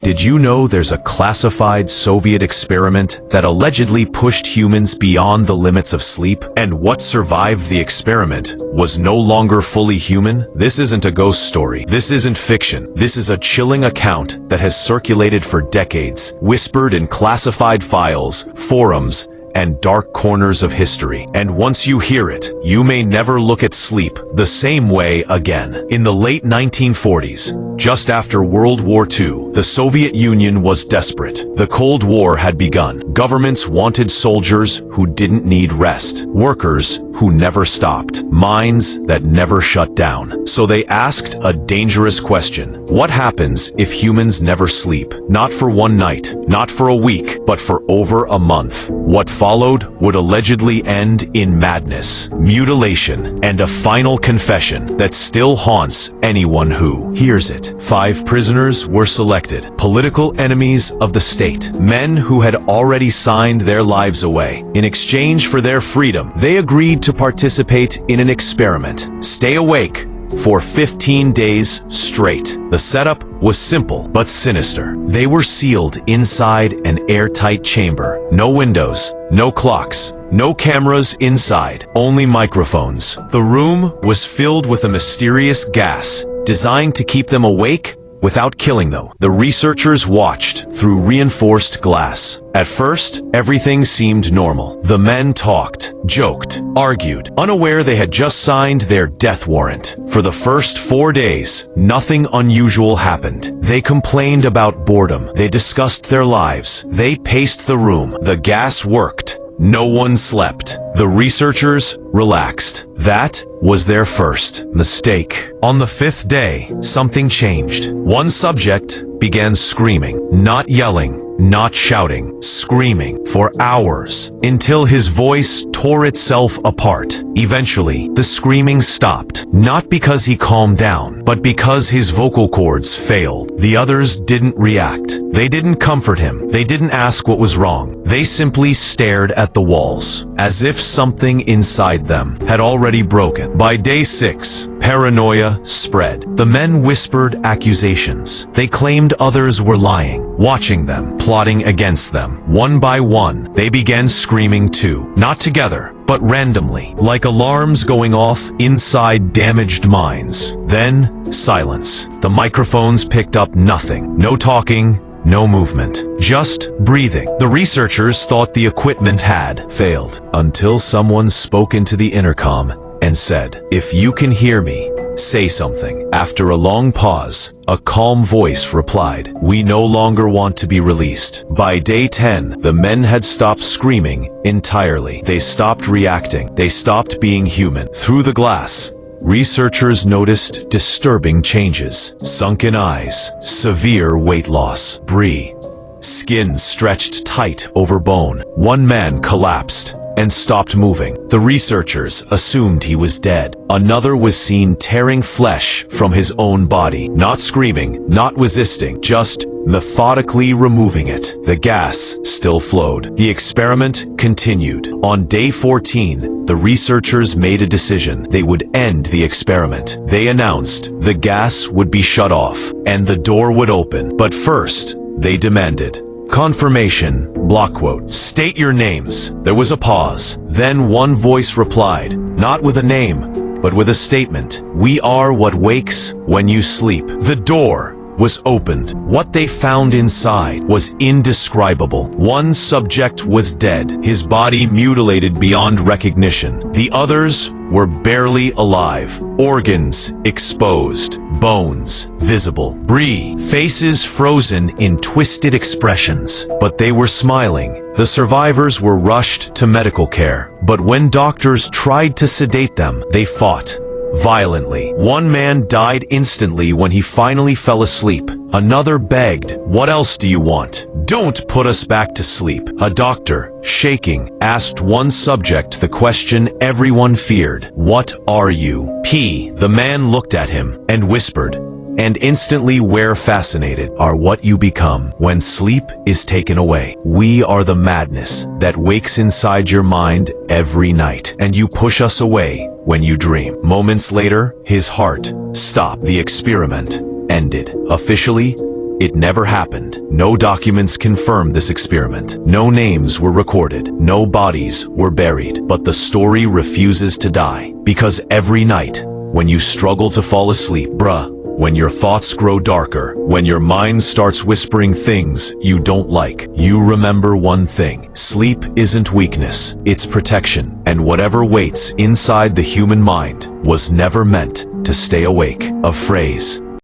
Did you know there's a classified Soviet experiment that allegedly pushed humans beyond the limits of sleep? And what survived the experiment was no longer fully human? This isn't a ghost story. This isn't fiction. This is a chilling account that has circulated for decades, whispered in classified files, forums, and dark corners of history. And once you hear it, you may never look at sleep the same way again. In the late 1940s, just after World War II, the Soviet Union was desperate. The Cold War had begun. Governments wanted soldiers who didn't need rest, workers who never stopped, minds that never shut down. So they asked a dangerous question. What happens if humans never sleep? Not for one night, not for a week, but for over a month. What followed would allegedly end in madness, mutilation, and a final confession that still haunts anyone who hears it. 5 prisoners were selected, political enemies of the state, men who had already signed their lives away. In exchange for their freedom, they agreed to participate in an experiment. Stay awake for 15 days straight. The setup was simple but sinister. They were sealed inside an airtight chamber. No windows, no clocks, no cameras inside, only microphones. The room was filled with a mysterious gas designed to keep them awake without killing them. The researchers watched through reinforced glass. At first, everything seemed normal. The men talked, joked, argued, unaware they had just signed their death warrant. For the first 4 days, nothing unusual happened. They complained about boredom. They discussed their lives. They paced the room. The gas worked. No one slept. The researchers relaxed. That was their first mistake. On the 5th day, something changed. One subject began screaming, not yelling, not shouting, screaming for hours, until his voice tore itself apart. Eventually, the screaming stopped, not because he calmed down, but because his vocal cords failed. The others didn't react. They didn't comfort him. They didn't ask what was wrong. They simply stared at the walls, as if something inside them had already broken. By day 6, paranoia spread. The men whispered accusations. They claimed others were lying, watching them, plotting against them. One by one, they began screaming too. Not together, but randomly, like alarms going off inside damaged minds. Then, silence. The microphones picked up nothing. No talking, no movement, just breathing. The researchers thought the equipment had failed, until someone spoke into the intercom and said, "If you can hear me, say something." After a long pause, a calm voice replied, "We no longer want to be released." By day 10, the men had stopped screaming entirely. They stopped reacting. They stopped being human. Through the glass, researchers noticed disturbing changes. Sunken eyes, severe weight loss, skin stretched tight over bone. One man collapsed and stopped moving. The researchers assumed he was dead. Another was seen tearing flesh from his own body, not screaming, not resisting, just methodically removing it. The gas still flowed. The experiment continued. On day 14, the researchers made a decision. They would end the experiment. They announced the gas would be shut off and the door would open. But first, they demanded confirmation. Block quote. "State your names." There was a pause. Then one voice replied, not with a name, but with a statement. "We are what wakes when you sleep." The door was opened. What they found inside was indescribable. One subject was dead, his body mutilated beyond recognition. The others were barely alive, organs exposed, bones visible, faces frozen in twisted expressions. But they were smiling. The survivors were rushed to medical care, but when doctors tried to sedate them, they fought violently. One man died instantly when he finally fell asleep. Another begged, "What else do you want? Don't put us back to sleep." A doctor, shaking, asked one subject the question everyone feared. "What are you?" The man looked at him and whispered, and instantly we're fascinated, "Are what you become when sleep is taken away. We are the madness that wakes inside your mind every night, and you push us away when you dream." Moments later, his heart stopped. The experiment ended. Officially, It never happened. No documents confirmed this experiment. No names were recorded. No bodies were buried. But the story refuses to die. Because every night, when you struggle to fall asleep, when your thoughts grow darker, when your mind starts whispering things you don't like, you remember one thing. Sleep isn't weakness, it's protection. And whatever waits inside the human mind was never meant to stay awake. A phrase